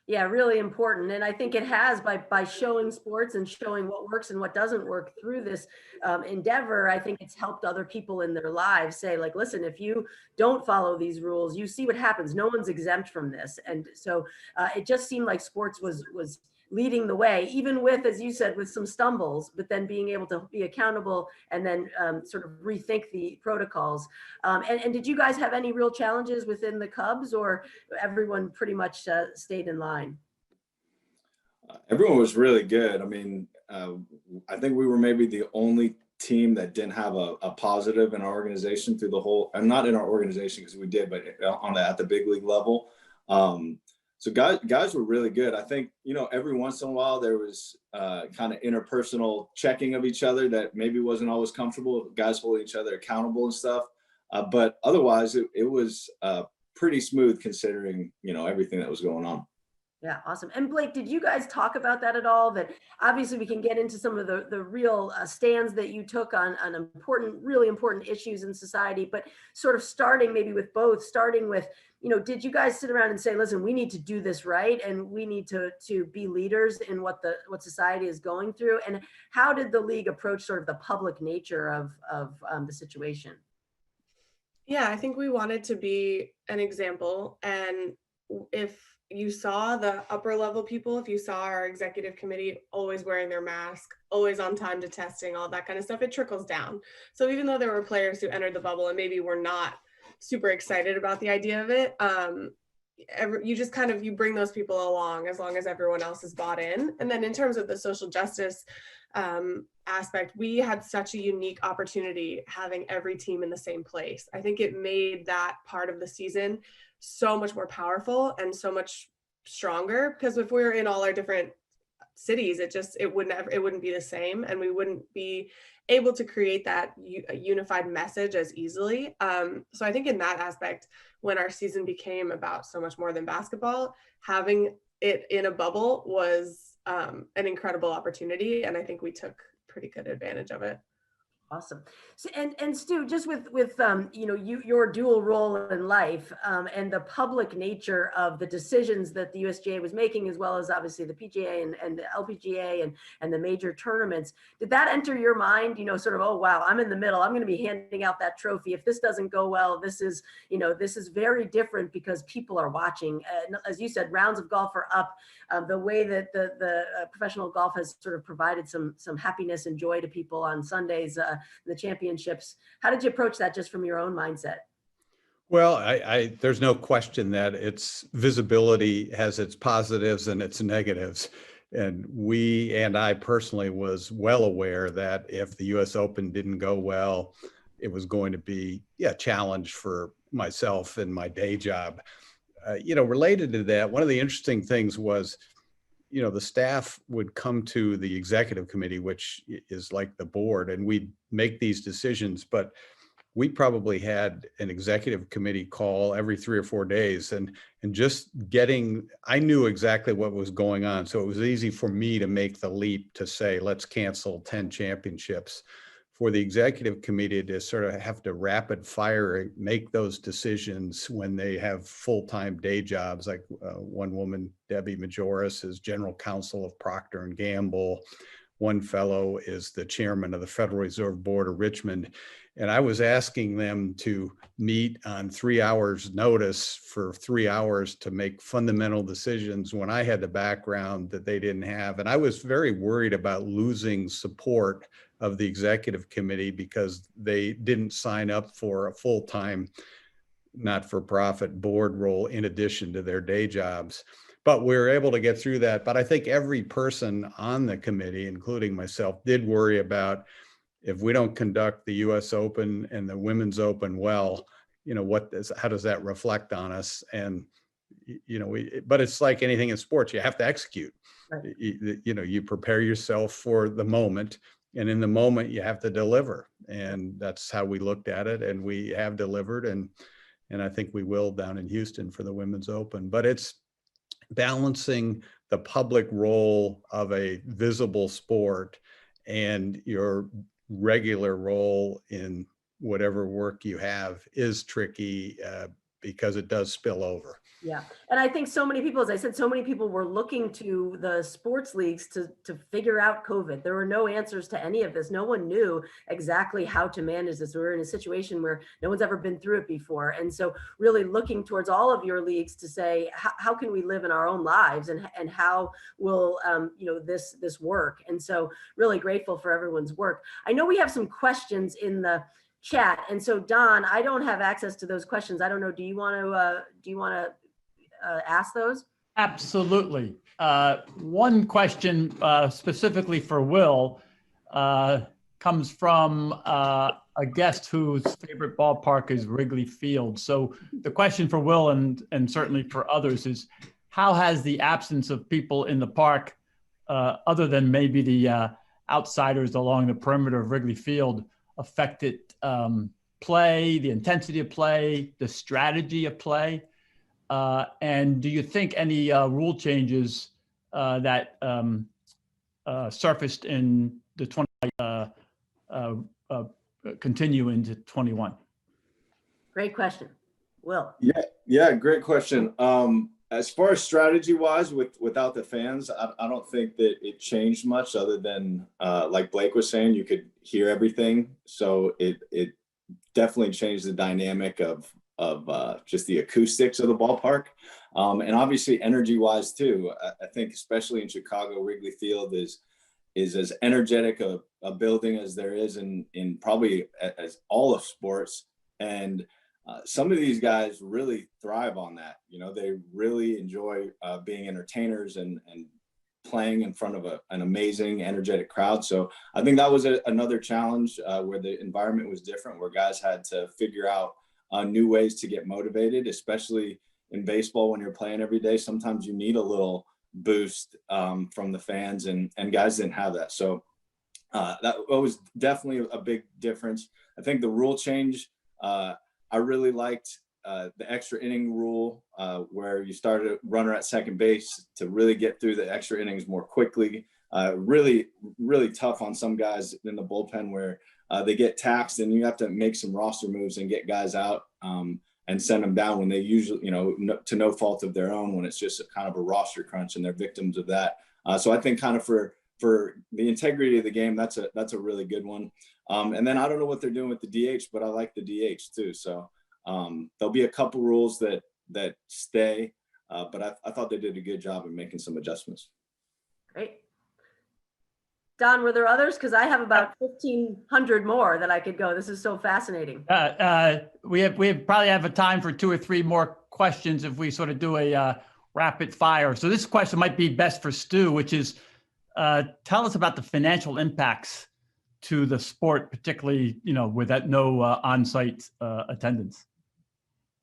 [SPEAKER 3] Yeah, really important. And I think it has, by showing sports and showing what works and what doesn't work through this endeavor, I think it's helped other people in their lives say, like, listen, if you don't follow these rules, you see what happens. No one's exempt from this. And so it just seemed like sports was leading the way, even with, as you said, with some stumbles, but then being able to be accountable and then sort of rethink the protocols. And did you guys have any real challenges within the Cubs, or everyone pretty much stayed in line?
[SPEAKER 7] Everyone was really good. I mean, I think we were maybe the only team that didn't have a positive in our organization through the whole, and not in our organization because we did, but at the big league level. So guys were really good. I think, every once in a while there was kind of interpersonal checking of each other that maybe wasn't always comfortable, guys holding each other accountable and stuff. But otherwise it was pretty smooth considering, everything that was going on.
[SPEAKER 3] Yeah, awesome. And Blake, did you guys talk about that at all? That obviously we can get into some of the real stands that you took on really important issues in society, but sort of starting with, did you guys sit around and say, listen, we need to do this right, and we need to be leaders in what society is going through? And how did the league approach sort of the public nature of the situation?
[SPEAKER 6] Yeah, I think we wanted to be an example. And if you saw the upper level people, if you saw our executive committee always wearing their mask, always on time to testing, all that kind of stuff, it trickles down. So even though there were players who entered the bubble and maybe were not super excited about the idea of it, you just you bring those people along as long as everyone else is bought in. And then in terms of the social justice aspect, we had such a unique opportunity having every team in the same place. I think it made that part of the season so much more powerful and so much stronger, because if we were in all our different cities, it wouldn't be the same, and we wouldn't be able to create that unified message as easily. So I think in that aspect, when our season became about so much more than basketball, having it in a bubble was an incredible opportunity, and I think we took pretty good advantage of it.
[SPEAKER 3] Awesome. So, and Stu, just with your dual role in life and the public nature of the decisions that the USGA was making, as well as obviously the PGA and the LPGA and the major tournaments, did that enter your mind? Sort of, oh wow, I'm in the middle. I'm going to be handing out that trophy. If this doesn't go well, this is very different because people are watching. As you said, rounds of golf are up. The way that the professional golf has sort of provided some happiness and joy to people on Sundays. The championships. How did you approach that just from your own mindset?
[SPEAKER 4] Well, there's no question that its visibility has its positives and its negatives. And I personally was well aware that if the US Open didn't go well, it was going to be a challenge for myself and my day job. Related to that, one of the interesting things was, the staff would come to the executive committee, which is like the board, and we'd make these decisions, but we probably had an executive committee call every 3 or 4 days. And just I knew exactly what was going on. So it was easy for me to make the leap to say, let's cancel 10 championships for the executive committee to sort of have to rapid fire make those decisions when they have full-time day jobs. Like one woman, Debbie Majoris, is general counsel of Procter and Gamble. One fellow is the chairman of the Federal Reserve Board of Richmond. And I was asking them to meet on 3 hours notice for 3 hours to make fundamental decisions when I had the background that they didn't have. And I was very worried about losing support of the executive committee because they didn't sign up for a full-time, not-for-profit board role in addition to their day jobs. But we were able to get through that. But I think every person on the committee, including myself, did worry about, if we don't conduct the US Open and the Women's Open well, how does that reflect on us? And, but it's like anything in sports, you have to execute. Right. You prepare yourself for the moment, and in the moment you have to deliver. And that's how we looked at it. And we have delivered. And I think we will down in Houston for the Women's Open. But it's balancing the public role of a visible sport and your regular role in whatever work you have is tricky because it does spill over.
[SPEAKER 3] Yeah. And I think so many people, as I said, so many people were looking to the sports leagues to figure out COVID. There were no answers to any of this. No one knew exactly how to manage this. We were in a situation where no one's ever been through it before. And so really looking towards all of your leagues to say, how can we live in our own lives, and how will this work? And so really grateful for everyone's work. I know we have some questions in the chat. And so Don, I don't have access to those questions. I don't know. Do you want to ask those?
[SPEAKER 2] Absolutely. One question specifically for Will comes from a guest whose favorite ballpark is Wrigley Field. So the question for Will and certainly for others is, how has the absence of people in the park, other than maybe the outsiders along the perimeter of Wrigley Field, affected play, the intensity of play, the strategy of play? And do you think any rule changes that surfaced in the 20 continue into 21?
[SPEAKER 3] Great question. Will.
[SPEAKER 7] Yeah, great question. As far as strategy wise, without the fans, I don't think that it changed much, other than like Blake was saying, you could hear everything. So it definitely changed the dynamic of just the acoustics of the ballpark. And obviously energy wise too. I think especially in Chicago, Wrigley Field is as energetic a building as there is in probably as all of sports. And some of these guys really thrive on that. They really enjoy being entertainers and playing in front of an amazing, energetic crowd. So I think that was another challenge where the environment was different, where guys had to figure out new ways to get motivated, especially in baseball when you're playing every day. Sometimes you need a little boost from the fans, and guys didn't have that. So that was definitely a big difference. I think the rule change, I really liked the extra inning rule, where you started a runner at second base to really get through the extra innings more quickly. Really, really tough on some guys in the bullpen where they get taxed, and you have to make some roster moves and get guys out and send them down when they usually, to no fault of their own, when it's just kind of a roster crunch and they're victims of that. So I think kind of for the integrity of the game, that's a really good one. And then I don't know what they're doing with the DH, but I like the DH too. So there'll be a couple rules that stay, but I thought they did a good job in making some adjustments.
[SPEAKER 3] Great. Don, were there others? Because I have about 1,500 more that I could go. This is so fascinating.
[SPEAKER 2] We probably have a time for 2 or 3 more questions if we sort of do a rapid fire. So this question might be best for Stu, which is, tell us about the financial impacts to the sport, particularly, with that no on-site attendance.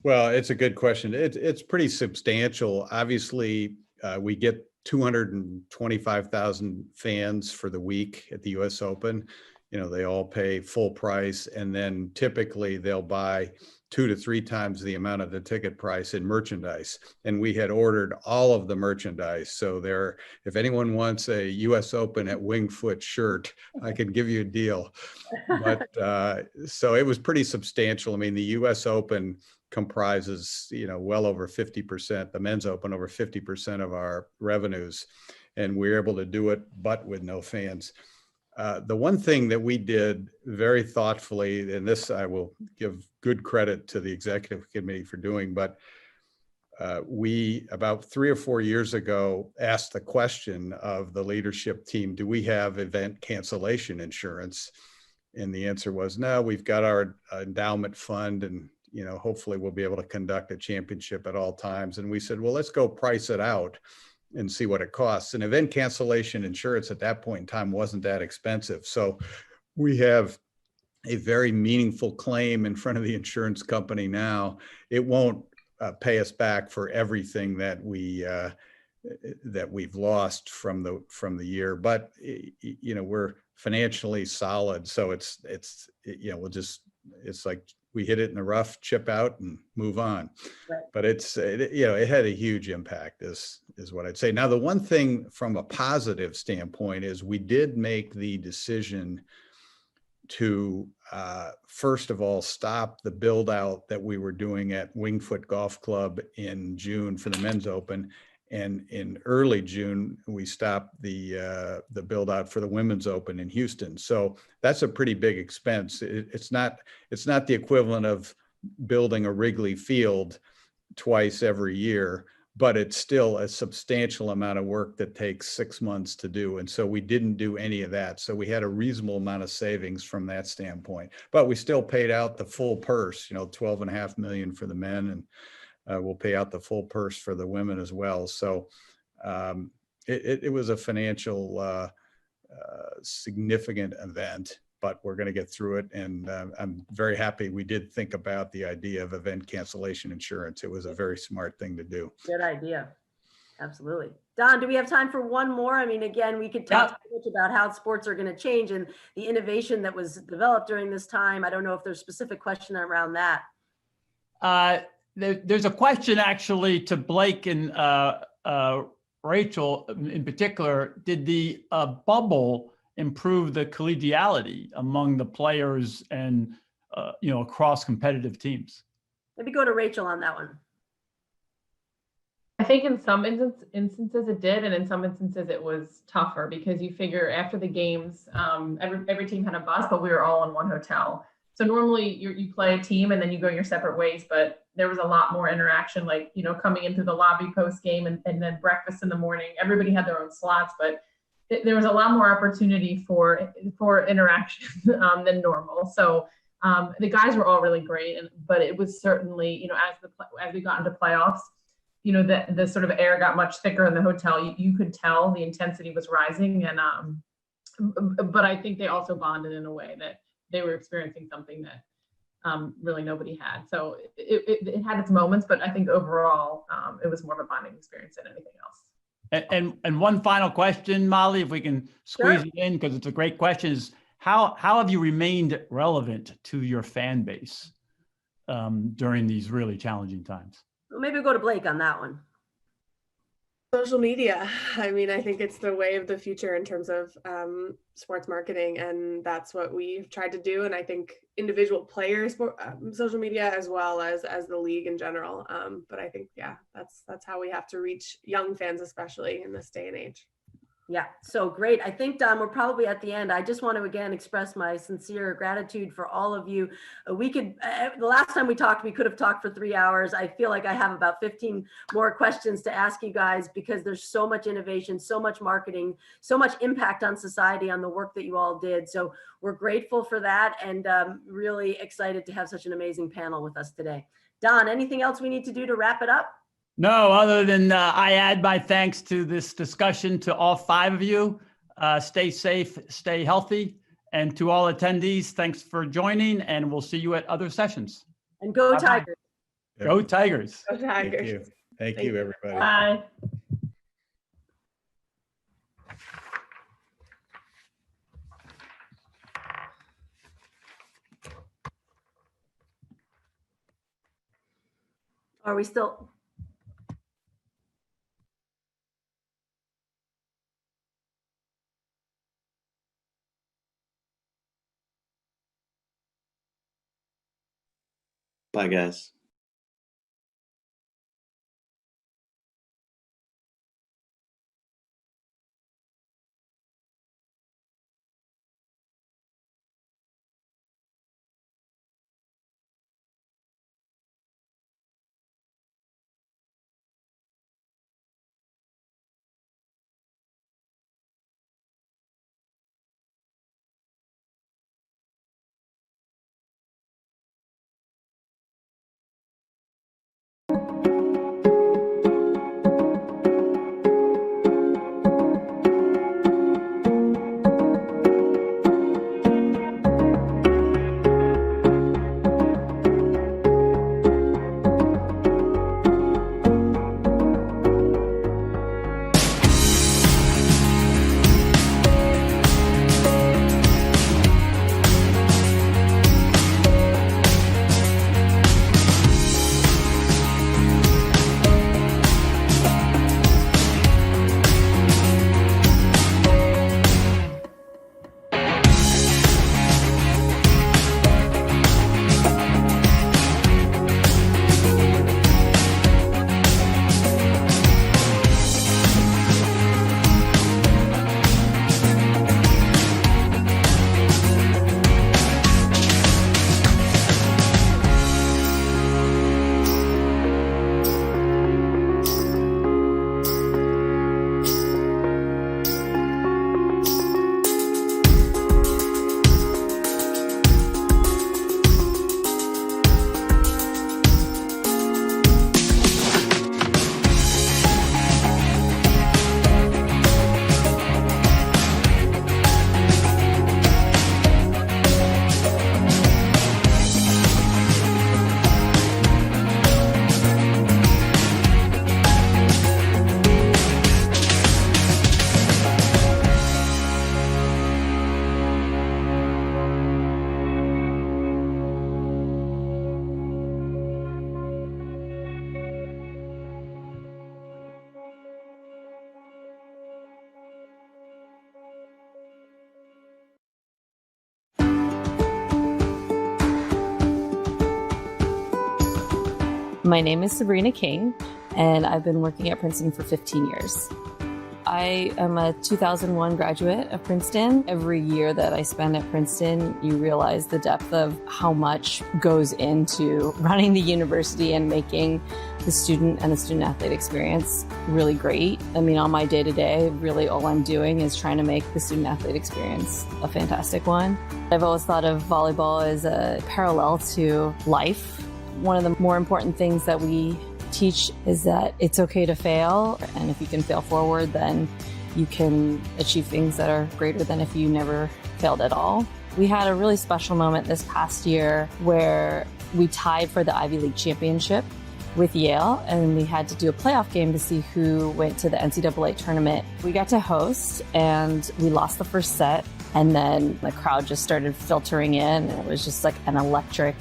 [SPEAKER 4] Well, it's a good question. It's pretty substantial. Obviously, we get 225,000 fans for the week at the US Open. they all pay full price, and then typically they'll buy 2 to 3 times the amount of the ticket price in merchandise. And we had ordered all of the merchandise. So if anyone wants a US Open at Winged Foot shirt, I could give you a deal. But so it was pretty substantial. I mean, the US Open comprises, well over 50%, the Men's Open over 50% of our revenues. And we were able to do it, but with no fans. The one thing that we did very thoughtfully, and this I will give good credit to the executive committee for doing, but we, about 3 or 4 years ago, asked the question of the leadership team, do we have event cancellation insurance? And the answer was no, we've got our endowment fund, and hopefully we'll be able to conduct a championship at all times. And we said, well, let's go price it out and see what it costs. And event cancellation insurance at that point in time wasn't that expensive. So we have a very meaningful claim in front of the insurance company now. It won't pay us back for everything that we've lost from the year, but we're financially solid. So it's like we hit it in the rough, chip out, and move on.
[SPEAKER 3] Right.
[SPEAKER 4] But it had a huge impact, is what I'd say. Now, the one thing from a positive standpoint is we did make the decision to first of all stop the build out that we were doing at Winged Foot Golf Club in June for the Men's Open. And in early June, we stopped the build out for the Women's Open in Houston. So that's a pretty big expense. It's not the equivalent of building a Wrigley Field twice every year, but it's still a substantial amount of work that takes 6 months to do. And so we didn't do any of that. So we had a reasonable amount of savings from that standpoint, but we still paid out the full purse, $12.5 million for the men, and we'll pay out the full purse for the women as well. So it was a financial significant event, but we're going to get through it. And I'm very happy we did think about the idea of event cancellation insurance. It was a very smart thing to do.
[SPEAKER 3] Good idea. Absolutely. Don, do we have time for one more? I mean, again, we could talk so much about how sports are going to change and the innovation that was developed during this time. I don't know if there's a specific question around that.
[SPEAKER 2] There's a question actually to Blake and Rachel in particular. Did the bubble improve the collegiality among the players and across competitive teams?
[SPEAKER 3] Maybe go to Rachel on that one.
[SPEAKER 5] I think in some instances it did, and in some instances it was tougher because you figure after the games, every team had a bus, but we were all in one hotel. So normally you play a team and then you go your separate ways, but there was a lot more interaction, like, coming into the lobby post game and then breakfast in the morning. Everybody had their own slots, but there was a lot more opportunity for interaction than normal. So the guys were all really great, but it was certainly, as we got into playoffs, the sort of air got much thicker in the hotel. You could tell the intensity was rising, and but I think they also bonded in a way that they were experiencing something that really nobody had. So it had its moments, but I think overall it was more of a bonding experience than anything else.
[SPEAKER 2] And one final question, Molly, if we can squeeze it in, because it's a great question, is how have you remained relevant to your fan base during these really challenging times?
[SPEAKER 3] Well, maybe we'll go to Blake on that one.
[SPEAKER 6] Social media. I mean, I think it's the way of the future in terms of sports marketing, and that's what we've tried to do. And I think individual players, social media as well as the league in general. But I think, that's how we have to reach young fans, especially in this day and age.
[SPEAKER 3] Yeah, so great. I think, Don, we're probably at the end. I just want to again express my sincere gratitude for all of you. The last time we talked, we could have talked for 3 hours. I feel like I have about 15 more questions to ask you guys because there's so much innovation, so much marketing, so much impact on society on the work that you all did. So we're grateful for that and really excited to have such an amazing panel with us today. Don, anything else we need to do to wrap it up?
[SPEAKER 2] No, other than I add my thanks to this discussion to all 5 of you. Stay safe, stay healthy. And to all attendees, thanks for joining, and we'll see you at other sessions.
[SPEAKER 3] And go Tigers.
[SPEAKER 2] Go Tigers.
[SPEAKER 6] Go Tigers.
[SPEAKER 4] Thank you. Thank you, everybody.
[SPEAKER 5] Bye.
[SPEAKER 3] Are we still?
[SPEAKER 7] Bye, guys.
[SPEAKER 8] My name is Sabrina King, and I've been working at Princeton for 15 years. I am a 2001 graduate of Princeton. Every year that I spend at Princeton, you realize the depth of how much goes into running the university and making the student and the student athlete experience really great. I mean, on my day-to-day, really all I'm doing is trying to make the student athlete experience a fantastic one. I've always thought of volleyball as a parallel to life. One of the more important things that we teach is that it's okay to fail, and if you can fail forward, then you can achieve things that are greater than if you never failed at all. We had a really special moment this past year where we tied for the Ivy League championship with Yale, and we had to do a playoff game to see who went to the NCAA tournament. We got to host, and we lost the first set, and then the crowd just started filtering in, and it was just like an electric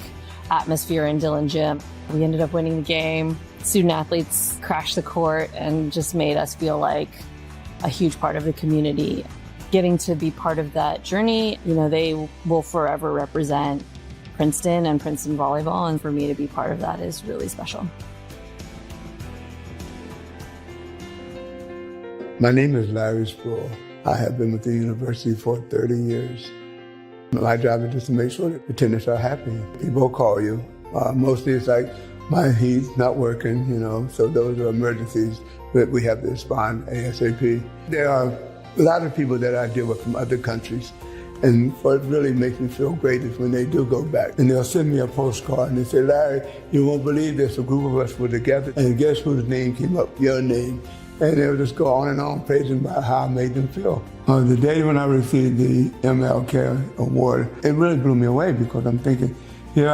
[SPEAKER 8] atmosphere in Dillon Gym. We ended up winning the game. Student athletes crashed the court and just made us feel like a huge part of the community. Getting to be part of that journey, you know, they will forever represent Princeton and Princeton volleyball, and for me to be part of that is really special.
[SPEAKER 9] My name is Larry Sproul. I have been with the university for 30 years. My job is just to make sure that attendants are happy. People call you. Mostly it's like, my heat's not working, you know, so those are emergencies that we have to respond ASAP. There are a lot of people that I deal with from other countries, and what really makes me feel great is when they do go back and they'll send me a postcard and they say, Larry, you won't believe this, a group of us were together and guess whose name came up? Your name. And they'll just go on and on praising about how I made them feel. The day when I received the MLK award, it really blew me away because I'm thinking, here